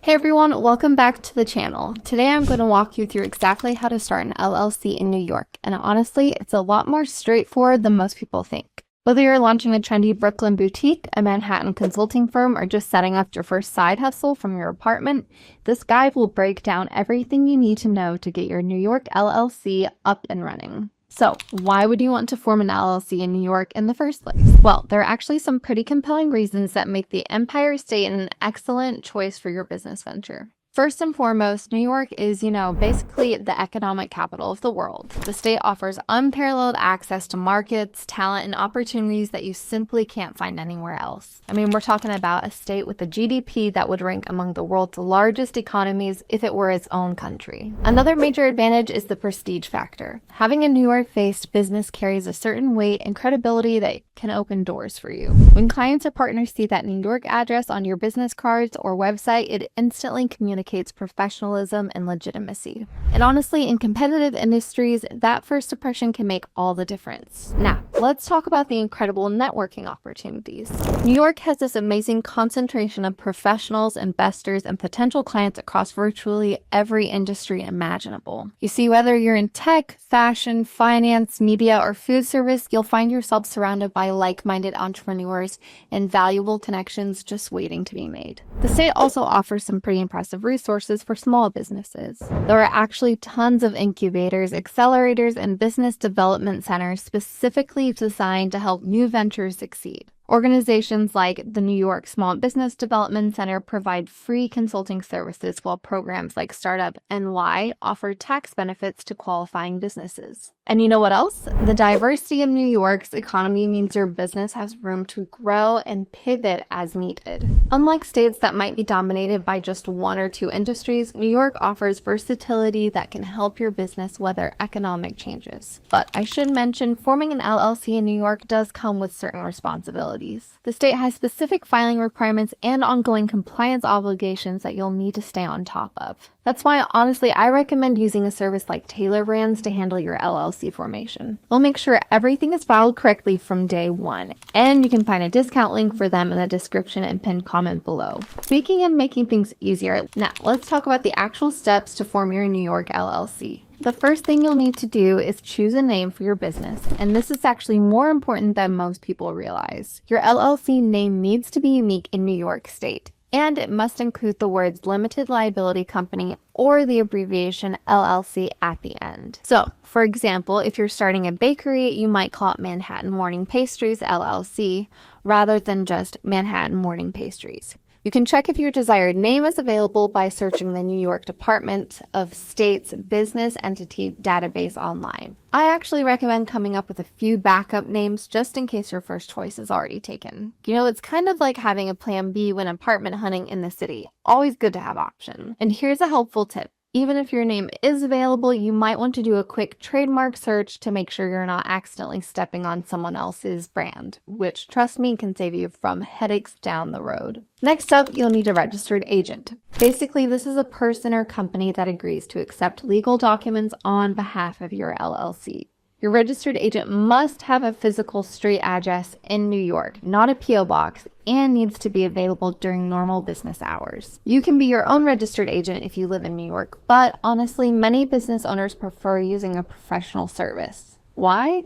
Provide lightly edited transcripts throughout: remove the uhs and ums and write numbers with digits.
Hey everyone, welcome back to the channel. Today I'm going to walk you through exactly how to start an LLC in New York, and honestly, it's a lot more straightforward than most people think. Whether you're launching a trendy Brooklyn boutique, a Manhattan consulting firm, or just setting up your first side hustle from your apartment, this guide will break down everything you need to know to get your New York LLC up and running. So, why would you want to form an LLC in New York in the first place? Well, there are actually some pretty compelling reasons that make the Empire State an excellent choice for your business venture. First and foremost, New York is, basically the economic capital of the world. The state offers unparalleled access to markets, talent, and opportunities that you simply can't find anywhere else. I mean, we're talking about a state with a GDP that would rank among the world's largest economies if it were its own country. Another major advantage is the prestige factor. Having a New York-based business carries a certain weight and credibility that can open doors for you. When clients or partners see that New York address on your business cards or website, it instantly communicates professionalism and legitimacy. And honestly, in competitive industries, that first impression can make all the difference. Now, let's talk about the incredible networking opportunities. New York has this amazing concentration of professionals, investors, and potential clients across virtually every industry imaginable. You see, whether you're in tech, fashion, finance, media, or food service, you'll find yourself surrounded by like-minded entrepreneurs and valuable connections just waiting to be made. The state also offers some pretty impressive resources for small businesses. There are actually tons of incubators, accelerators, and business development centers specifically designed to help new ventures succeed. Organizations like the New York Small Business Development Center provide free consulting services, while programs like Startup NY offer tax benefits to qualifying businesses. And you know what else? The diversity of New York's economy means your business has room to grow and pivot as needed. Unlike states that might be dominated by just one or two industries, New York offers versatility that can help your business weather economic changes. But I should mention, forming an LLC in New York does come with certain responsibilities. The state has specific filing requirements and ongoing compliance obligations that you'll need to stay on top of. That's why, honestly, I recommend using a service like Taylor Brands to handle your LLC formation. They'll make sure everything is filed correctly from day one, and you can find a discount link for them in the description and pinned comment below. Speaking of making things easier, now let's talk about the actual steps to form your New York LLC. The first thing you'll need to do is choose a name for your business, and this is actually more important than most people realize. Your LLC name needs to be unique in New York State, and it must include the words Limited Liability Company or the abbreviation LLC at the end. So, for example, if you're starting a bakery, you might call it Manhattan Morning Pastries LLC rather than just Manhattan Morning Pastries. You can check if your desired name is available by searching the New York Department of State's Business Entity database online. I actually recommend coming up with a few backup names just in case your first choice is already taken. It's kind of like having a plan B when apartment hunting in the city. Always good to have options. And here's a helpful tip. Even if your name is available, you might want to do a quick trademark search to make sure you're not accidentally stepping on someone else's brand, which, trust me, can save you from headaches down the road. Next up, you'll need a registered agent. Basically, this is a person or company that agrees to accept legal documents on behalf of your LLC. Your registered agent must have a physical street address in New York, not a P.O. box, and needs to be available during normal business hours. You can be your own registered agent if you live in New York, but honestly, many business owners prefer using a professional service. Why?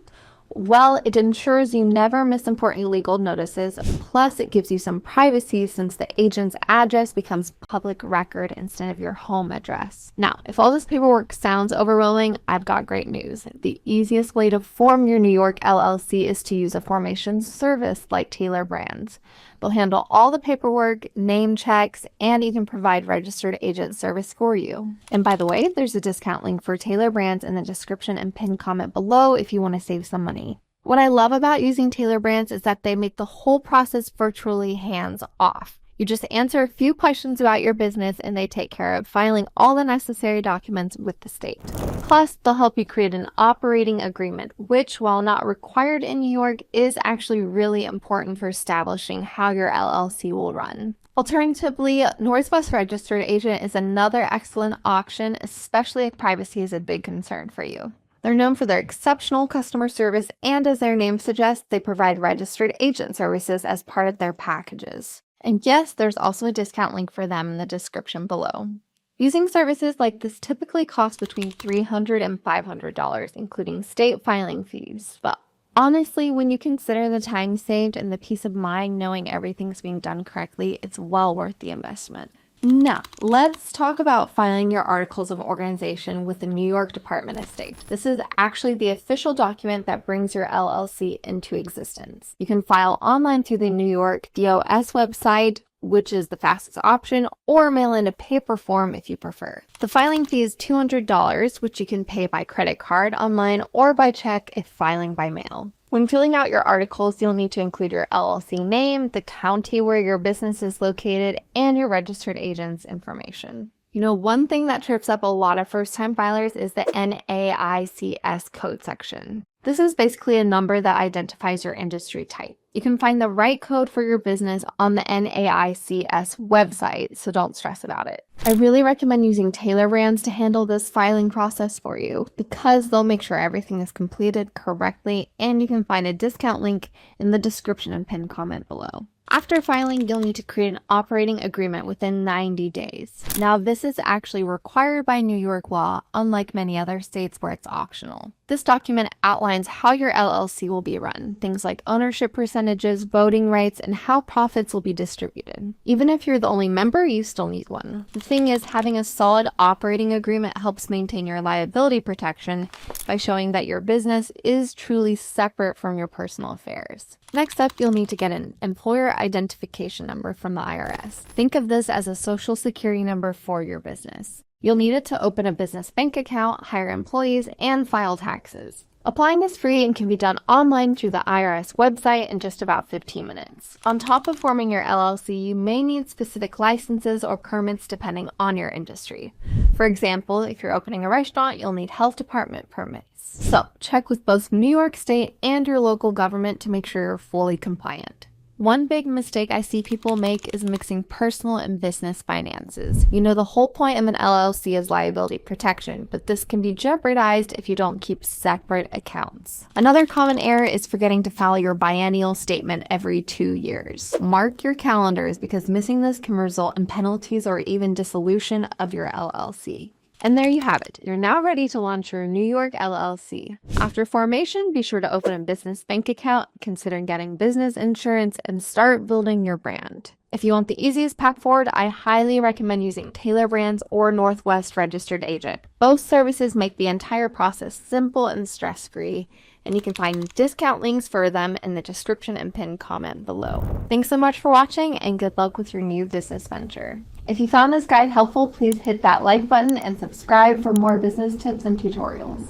Well, it ensures you never miss important legal notices, plus it gives you some privacy since the agent's address becomes public record instead of your home address. Now, if all this paperwork sounds overwhelming, I've got great news. The easiest way to form your New York LLC is to use a formation service like Taylor Brands. They'll handle all the paperwork, name checks, and even provide registered agent service for you. And by the way, there's a discount link for Taylor Brands in the description and pinned comment below if you want to save some money. What I love about using Taylor Brands is that they make the whole process virtually hands-off. You just answer a few questions about your business and they take care of filing all the necessary documents with the state. Plus, they'll help you create an operating agreement, which, while not required in New York, is actually really important for establishing how your LLC will run. Alternatively, Northwest Registered Agent is another excellent option, especially if privacy is a big concern for you. They're known for their exceptional customer service, and as their name suggests, they provide registered agent services as part of their packages. And yes, there's also a discount link for them in the description below. Using services like this typically costs between $300 and $500, including state filing fees. But honestly, when you consider the time saved and the peace of mind knowing everything's being done correctly, it's well worth the investment. Now, let's talk about filing your articles of organization with the New York Department of State. This is actually the official document that brings your LLC into existence. You can file online through the New York DOS website, which is the fastest option, or mail in a paper form if you prefer. The filing fee is $200, which you can pay by credit card online or by check if filing by mail. When filling out your articles, you'll need to include your LLC name, the county where your business is located, and your registered agent's information. You know, one thing that trips up a lot of first-time filers is the NAICS code section. This is basically a number that identifies your industry type. You can find the right code for your business on the NAICS website, so don't stress about it. I really recommend using Taylor Brands to handle this filing process for you because they'll make sure everything is completed correctly, and you can find a discount link in the description and pinned comment below. After filing, you'll need to create an operating agreement within 90 days. Now, this is actually required by New York law, unlike many other states where it's optional. This document outlines how your LLC will be run, things like ownership percentages, voting rights, and how profits will be distributed. Even if you're the only member, you still need one. The thing is, having a solid operating agreement helps maintain your liability protection by showing that your business is truly separate from your personal affairs. Next up, you'll need to get an employer identification number from the IRS. Think of this as a social security number for your business. You'll need it to open a business bank account, hire employees, and file taxes. Applying is free and can be done online through the IRS website in just about 15 minutes. On top of forming your LLC, you may need specific licenses or permits depending on your industry. For example, if you're opening a restaurant, you'll need health department permits. So, check with both New York State and your local government to make sure you're fully compliant. One big mistake I see people make is mixing personal and business finances. You know, the whole point of an LLC is liability protection, but this can be jeopardized if you don't keep separate accounts. Another common error is forgetting to file your biennial statement every 2 years. Mark your calendars because missing this can result in penalties or even dissolution of your LLC. And there you have it. You're now ready to launch your New York LLC. After formation, be sure to open a business bank account, consider getting business insurance, and start building your brand. If you want the easiest path forward, I highly recommend using Taylor Brands or Northwest Registered Agent. Both services make the entire process simple and stress-free, and you can find discount links for them in the description and pinned comment below. Thanks so much for watching, and good luck with your new business venture. If you found this guide helpful, please hit that like button and subscribe for more business tips and tutorials.